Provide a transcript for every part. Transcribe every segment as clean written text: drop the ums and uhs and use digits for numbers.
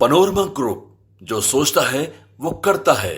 Panorama group, जो सोचता है वो करता है।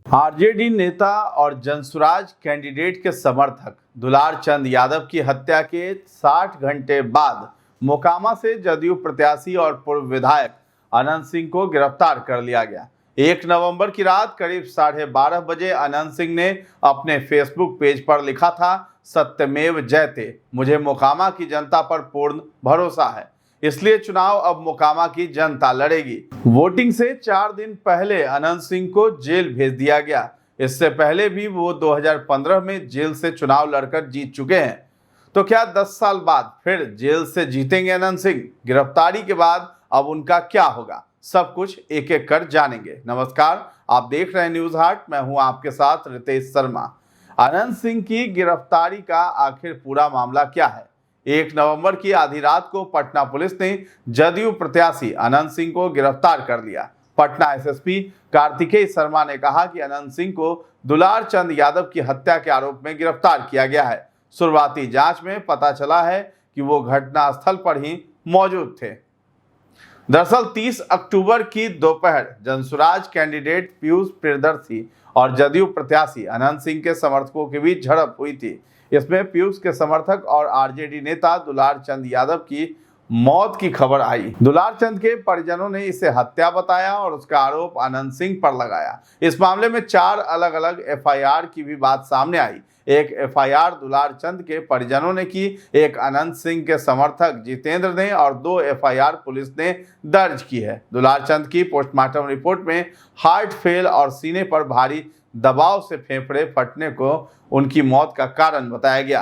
आरजेडी नेता और जनसुराज कैंडिडेट के समर्थक दुलार चंद यादव की हत्या के 60 घंटे बाद मोकामा से जदयू प्रत्याशी और पूर्व विधायक अनंत सिंह को गिरफ्तार कर लिया गया। 1 नवंबर की रात करीब 12:30 बजे अनंत सिंह ने अपने फेसबुक पेज पर लिखा था, सत्यमेव जयते, मुझे मोकामा की जनता पर पूर्ण भरोसा है, इसलिए चुनाव अब मोकामा की जनता लड़ेगी। वोटिंग से 4 दिन पहले अनंत सिंह को जेल भेज दिया गया। इससे पहले भी वो 2015 में जेल से चुनाव लड़कर जीत चुके हैं। तो क्या 10 साल बाद फिर जेल से जीतेंगे अनंत सिंह? गिरफ्तारी के बाद अब उनका क्या होगा, सब कुछ एक एक कर जानेंगे। नमस्कार, आप देख रहे हैं न्यूज हाट, मैं हूं आपके साथ रितेश शर्मा। अनंत सिंह की गिरफ्तारी का आखिर पूरा मामला क्या है? 1 नवंबर की आधी रात को पटना पुलिस ने जदयू प्रत्याशी अनंत सिंह को गिरफ्तार कर लिया। पटना एसएसपी कार्तिकेय शर्मा ने कहा कि अनंत सिंह को दुलार चंद यादव की हत्या के आरोप में गिरफ्तार किया गया है। शुरुआती जांच में पता चला है कि वो घटनास्थल पर ही मौजूद थे। दरअसल 30 अक्टूबर की दोपहर जनसुराज कैंडिडेट पीयूष प्रियदर्शी और जदयू प्रत्याशी अनंत सिंह के समर्थकों के बीच झड़प हुई थी। इसमें पीयूष के समर्थक और आरजेडी नेता दुलार चंद यादव की मौत की खबर आई। दुलार चंद के परिजनों ने इसे हत्या बताया और उसका आरोप अनंत सिंह पर लगाया। इस मामले में 4 अलग अलग एफआईआर की भी बात सामने आई। एक एफआईआर दुलार चंद के परिजनों ने की, एक अनंत सिंह के समर्थक जितेंद्र ने और 2 एफआईआर पुलिस ने दर्ज की है। दुलार चंद की पोस्टमार्टम रिपोर्ट में हार्ट फेल और सीने पर भारी दबाव से फेफड़े फटने को उनकी मौत का कारण बताया गया।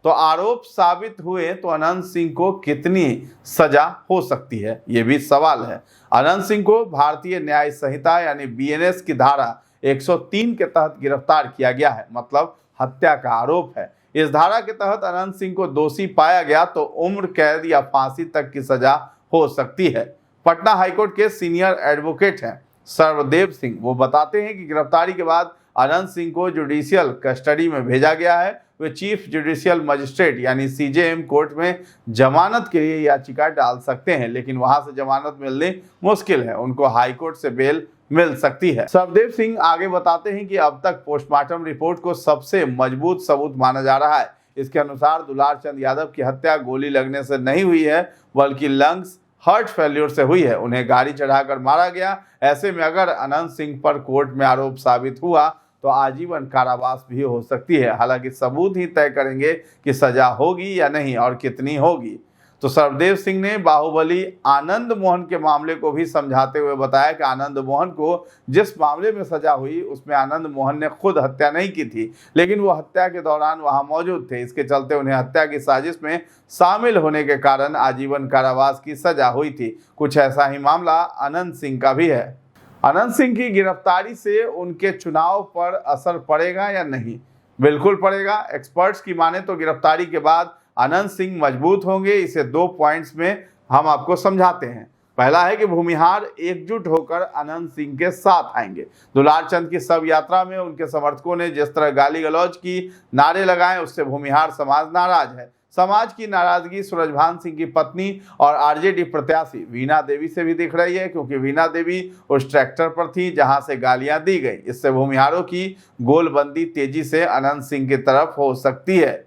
तो आरोप साबित हुए तो अनंत सिंह को कितनी सजा हो सकती है, ये भी सवाल है। अनंत सिंह को भारतीय न्याय संहिता यानी बीएनएस की धारा 103 के तहत गिरफ्तार किया गया है, मतलब हत्या का आरोप है। इस धारा के तहत अनंत सिंह को दोषी पाया गया तो उम्र कैद या फांसी तक की सजा हो सकती है। पटना हाईकोर्ट के सीनियर एडवोकेट हैं सर्वदेव सिंह, वो बताते हैं कि गिरफ्तारी के बाद अनंत सिंह को जुडिशियल कस्टडी में भेजा गया है। वे चीफ जुडिशियल मजिस्ट्रेट यानी सीजेएम कोर्ट में जमानत के लिए याचिका डाल सकते हैं, लेकिन वहां से जमानत मिलनी मुश्किल है। उनको हाईकोर्ट से बेल मिल सकती है। सरदेव सिंह आगे बताते हैं कि अब तक पोस्टमार्टम रिपोर्ट को सबसे मजबूत सबूत माना जा रहा है। इसके अनुसार दुलार चंद यादव की हत्या गोली लगने से नहीं हुई है, बल्कि लंग्स हार्ट फेल्योर से हुई है। उन्हें गाड़ी चढ़ाकर मारा गया। ऐसे में अगर अनंत सिंह पर कोर्ट में आरोप साबित हुआ तो आजीवन कारावास भी हो सकती है। हालांकि सबूत ही तय करेंगे कि सजा होगी या नहीं और कितनी होगी। तो सरदेव सिंह ने बाहुबली आनंद मोहन के मामले को भी समझाते हुए बताया कि आनंद मोहन को जिस मामले में सजा हुई उसमें आनंद मोहन ने खुद हत्या नहीं की थी, लेकिन वो हत्या के दौरान वहां मौजूद थे। इसके चलते उन्हें हत्या की साजिश में शामिल होने के कारण आजीवन कारावास की सजा हुई थी। कुछ ऐसा ही मामला अनंत सिंह का भी है। अनंत सिंह की गिरफ्तारी से उनके चुनाव पर असर पड़ेगा या नहीं? बिल्कुल पड़ेगा। एक्सपर्ट्स की माने तो गिरफ्तारी के बाद अनंत सिंह मजबूत होंगे। इसे 2 पॉइंट्स में हम आपको समझाते हैं। पहला है कि भूमिहार एकजुट होकर अनंत सिंह के साथ आएंगे। दुलार चंद की शव यात्रा में उनके समर्थकों ने जिस तरह गाली गलौज की, नारे लगाए, उससे भूमिहार समाज नाराज है। समाज की नाराजगी सूरजभान सिंह की पत्नी और आरजेडी प्रत्याशी वीणा देवी से भी दिख रही है, क्योंकि वीणा देवी उस ट्रैक्टर पर थी जहां से गालियां दी गई। इससे भूमिहारों की गोलबंदी तेजी से अनंत सिंह की तरफ हो सकती है।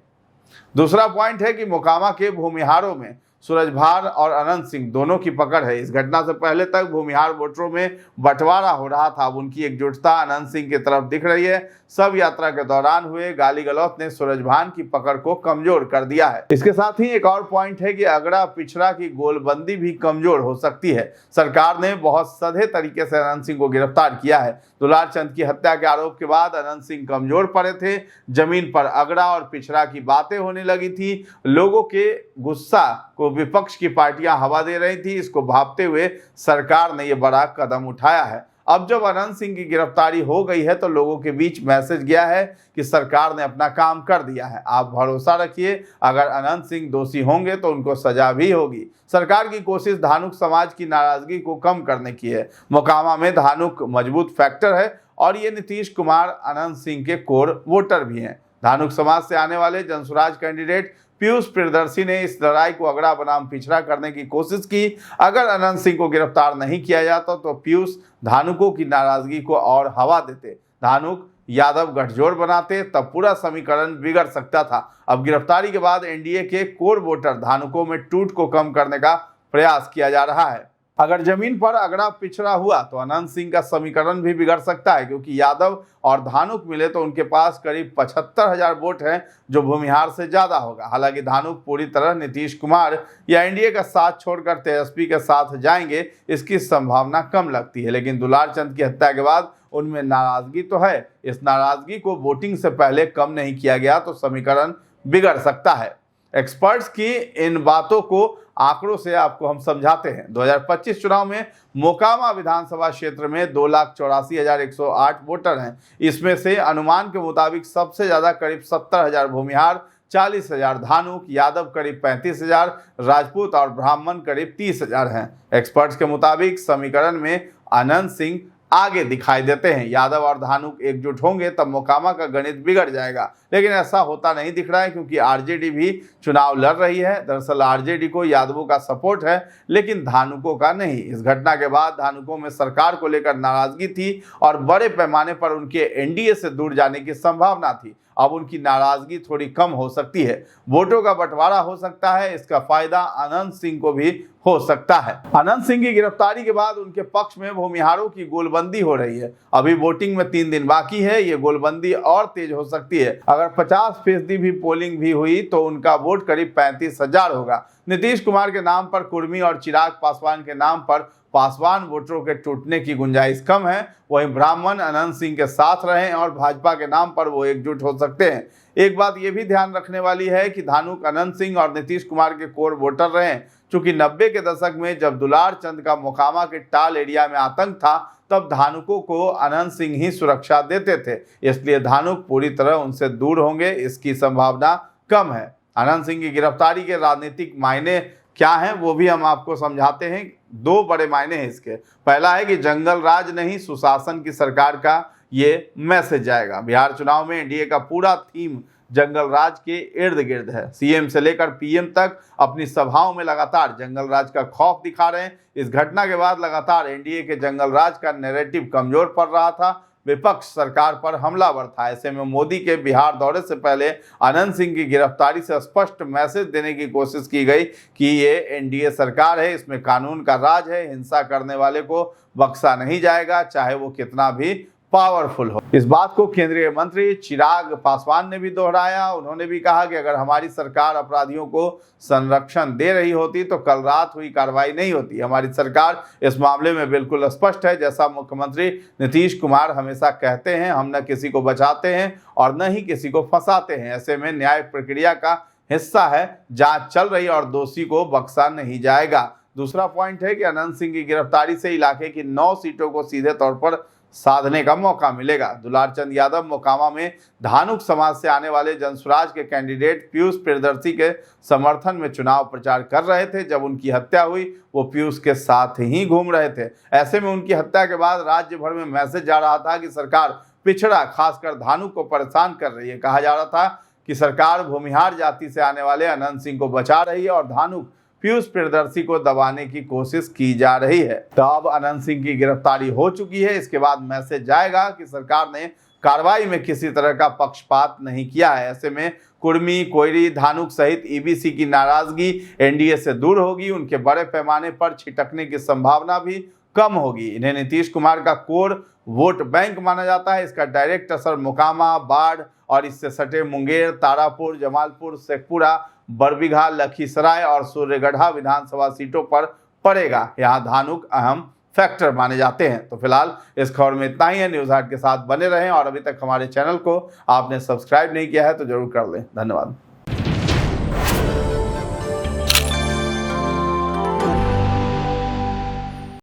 दूसरा पॉइंट है कि मोकामा के भूमिहारों में सूरजभान और अनंत सिंह दोनों की पकड़ है। इस घटना से पहले तक भूमिहार वोटरों में बंटवारा हो रहा था। अब उनकी एकजुटता अनंत सिंह की तरफ दिख रही है। सब यात्रा के दौरान हुए गाली गलौज ने सूरजभान की पकड़ को कमजोर कर दिया है। इसके साथ ही एक और पॉइंट है कि अगड़ा पिछड़ा की गोलबंदी भी कमजोर हो सकती है। सरकार ने बहुत सधे तरीके से अनंत सिंह को गिरफ्तार किया है। दुलार चंद की हत्या के आरोप के बाद अनंत सिंह कमजोर पड़े थे। जमीन पर अगड़ा और पिछड़ा की बातें होने लगी थी। लोगों के गुस्सा को विपक्ष की पार्टियां हवा दे रही थी। इसको भांपते हुए सरकार ने यह बड़ा कदम उठाया है। अब जब अनंत सिंह की गिरफ्तारी हो गई है तो लोगों के बीच मैसेज गया है कि सरकार ने अपना काम कर दिया है। आप भरोसा रखिए, अगर अनंत सिंह दोषी होंगे तो उनको सजा भी होगी। सरकार की कोशिश धानुक समाज की नाराजगी को कम करने की है। मोकामा में धानुक मजबूत फैक्टर है और ये नीतीश कुमार अनंत सिंह के कोर वोटर भी हैं। धानुक समाज से आने वाले जनसुराज कैंडिडेट पीयूष प्रियदर्शी ने इस लड़ाई को अगड़ा बनाम पिछड़ा करने की कोशिश की। अगर अनंत सिंह को गिरफ्तार नहीं किया जाता तो पीयूष धानुकों की नाराजगी को और हवा देते, धानुक यादव गठजोड़ बनाते, तब पूरा समीकरण बिगड़ सकता था। अब गिरफ्तारी के बाद एनडीए के कोर वोटर धानुकों में टूट को कम करने का प्रयास किया जा रहा है। अगर जमीन पर अगड़ा पिछड़ा हुआ तो अनंत सिंह का समीकरण भी बिगड़ सकता है, क्योंकि यादव और धानुक मिले तो उनके पास करीब 75,000 वोट हैं, जो भूमिहार से ज्यादा होगा। हालांकि धानुक पूरी तरह नीतीश कुमार या एनडीए का साथ छोड़कर तेजस्वी के साथ जाएंगे, इसकी संभावना कम लगती है। लेकिन दुलार चंद की हत्या के बाद उनमें नाराजगी तो है। इस नाराजगी को वोटिंग से पहले कम नहीं किया गया तो समीकरण बिगड़ सकता है। एक्सपर्ट्स की इन बातों को आंकड़ों से आपको हम समझाते हैं। 2025 चुनाव में मोकामा विधानसभा क्षेत्र में 2,84,108 वोटर हैं। इसमें से अनुमान के मुताबिक सबसे ज्यादा करीब 70,000 भूमिहार, 40,000 धानुक, यादव करीब 35,000, राजपूत और ब्राह्मण करीब 30,000 हैं। एक्सपर्ट्स के मुताबिक समीकरण में अनंत सिंह आगे दिखाई देते हैं। यादव और धानुक एकजुट होंगे तब मोकामा का गणित बिगड़ जाएगा, लेकिन ऐसा होता नहीं दिख रहा है, क्योंकि आरजेडी भी चुनाव लड़ रही है। दरअसल आरजेडी को यादवों का सपोर्ट है, लेकिन धानुकों का नहीं। इस घटना के बाद धानुकों में सरकार को लेकर नाराजगी थी और बड़े पैमाने पर उनके एनडीए से दूर जाने की संभावना थी। अब उनकी नाराजगी थोड़ी कम हो सकती है, वोटों का बंटवारा हो सकता है। इसका फायदा अनंत सिंह को भी हो सकता है। अनंत सिंह की गिरफ्तारी के बाद उनके पक्ष में भूमिहारों की गोलबंदी हो रही है। अभी वोटिंग में 3 दिन बाकी है, ये गोलबंदी और तेज हो सकती है। अगर 50% भी पोलिंग भी हुई तो उनका वोट करीब 35,000 होगा। नीतीश कुमार के नाम पर कुर्मी और चिराग पासवान के नाम पर पासवान वोटरों के टूटने की गुंजाइश कम है। वहीं ब्राह्मण अनंत सिंह के साथ रहें और भाजपा के नाम पर वो एकजुट हो सकते हैं। एक बात ये भी ध्यान रखने वाली है कि धानुक अनंत सिंह और नीतीश कुमार के कोर वोटर रहे। चूंकि 90 के दशक में जब दुलार चंद का मोकामा के टाल एरिया में आतंक था, तब धानुकों को अनंत सिंह ही सुरक्षा देते थे, इसलिए धानुक पूरी तरह उनसे दूर होंगे, इसकी संभावना कम है। अनंत सिंह की गिरफ्तारी के राजनीतिक मायने क्या हैं वो भी हम आपको समझाते हैं। 2 बड़े मायने हैं इसके। पहला है कि जंगल राज नहीं, सुशासन की सरकार का ये मैसेज जाएगा। बिहार चुनाव में एनडीए का पूरा थीम जंगल राज के इर्द गिर्द है। सीएम से लेकर पीएम तक अपनी सभाओं में लगातार जंगल राज का खौफ दिखा रहे हैं। इस घटना के बाद लगातार एनडीए के जंगल राज का नैरेटिव कमजोर पड़ रहा था, विपक्ष सरकार पर हमलावर था। ऐसे में मोदी के बिहार दौरे से पहले अनंत सिंह की गिरफ्तारी से स्पष्ट मैसेज देने की कोशिश की गई कि ये एनडीए सरकार है, इसमें कानून का राज है, हिंसा करने वाले को बख्शा नहीं जाएगा, चाहे वो कितना भी पावरफुल हो। इस बात को केंद्रीय मंत्री चिराग पासवान ने भी दोहराया। उन्होंने भी कहा कि अगर हमारी सरकार अपराधियों को संरक्षण दे रही होती तो कल रात हुई कार्रवाई नहीं होती। हमारी सरकार इस मामले में बिल्कुल स्पष्ट है। जैसा मुख्यमंत्री नीतीश कुमार हमेशा कहते हैं, हम न किसी को बचाते हैं और न ही किसी को फंसाते हैं। ऐसे में न्याय प्रक्रिया का हिस्सा है, जांच चल रही और दोषी को बख्शा नहीं जाएगा। दूसरा पॉइंट है कि अनंत सिंह की गिरफ्तारी से इलाके की 9 सीटों को सीधे तौर पर साधने का मौका मिलेगा। दुलारचंद यादव मोकामा में धानुक समाज से आने वाले जनसुराज के कैंडिडेट पीयूष प्रियदर्शी के समर्थन में चुनाव प्रचार कर रहे थे। जब उनकी हत्या हुई वो पीयूष के साथ ही घूम रहे थे। ऐसे में उनकी हत्या के बाद राज्य भर में मैसेज जा रहा था कि सरकार पिछड़ा खासकर धानुक को परेशान कर रही है। कहा जा रहा था कि सरकार भूमिहार जाति से आने वाले अनंत सिंह को बचा रही है और धानुक पीयूष प्रियदर्शी को दबाने की कोशिश की जा रही है। तो अब अनंत सिंह की गिरफ्तारी हो चुकी है। इसके बाद मैसेज जाएगा कि सरकार ने कार्रवाई में किसी तरह का पक्षपात नहीं किया है। ऐसे में कुर्मी, कोयरी, धानुक सहित ईबीसी की नाराजगी एनडीए से दूर होगी। उनके बड़े पैमाने पर छिटकने की संभावना भी कम होगी। इन्हें नीतीश कुमार का कोर वोट बैंक माना जाता है। इसका डायरेक्ट असर मोकामा, बाढ़ और इससे सटे मुंगेर, तारापुर, जमालपुर, शेखपुरा, बरबीघा, लखीसराय और सूर्यगढ़ा विधानसभा सीटों पर पड़ेगा। यहाँ धानुक अहम फैक्टर माने जाते हैं। तो फिलहाल इस खबर में इतना ही है। न्यूज़ हाट के साथ बने रहें और अभी तक हमारे चैनल को आपने सब्सक्राइब नहीं किया है तो जरूर कर लें। धन्यवाद।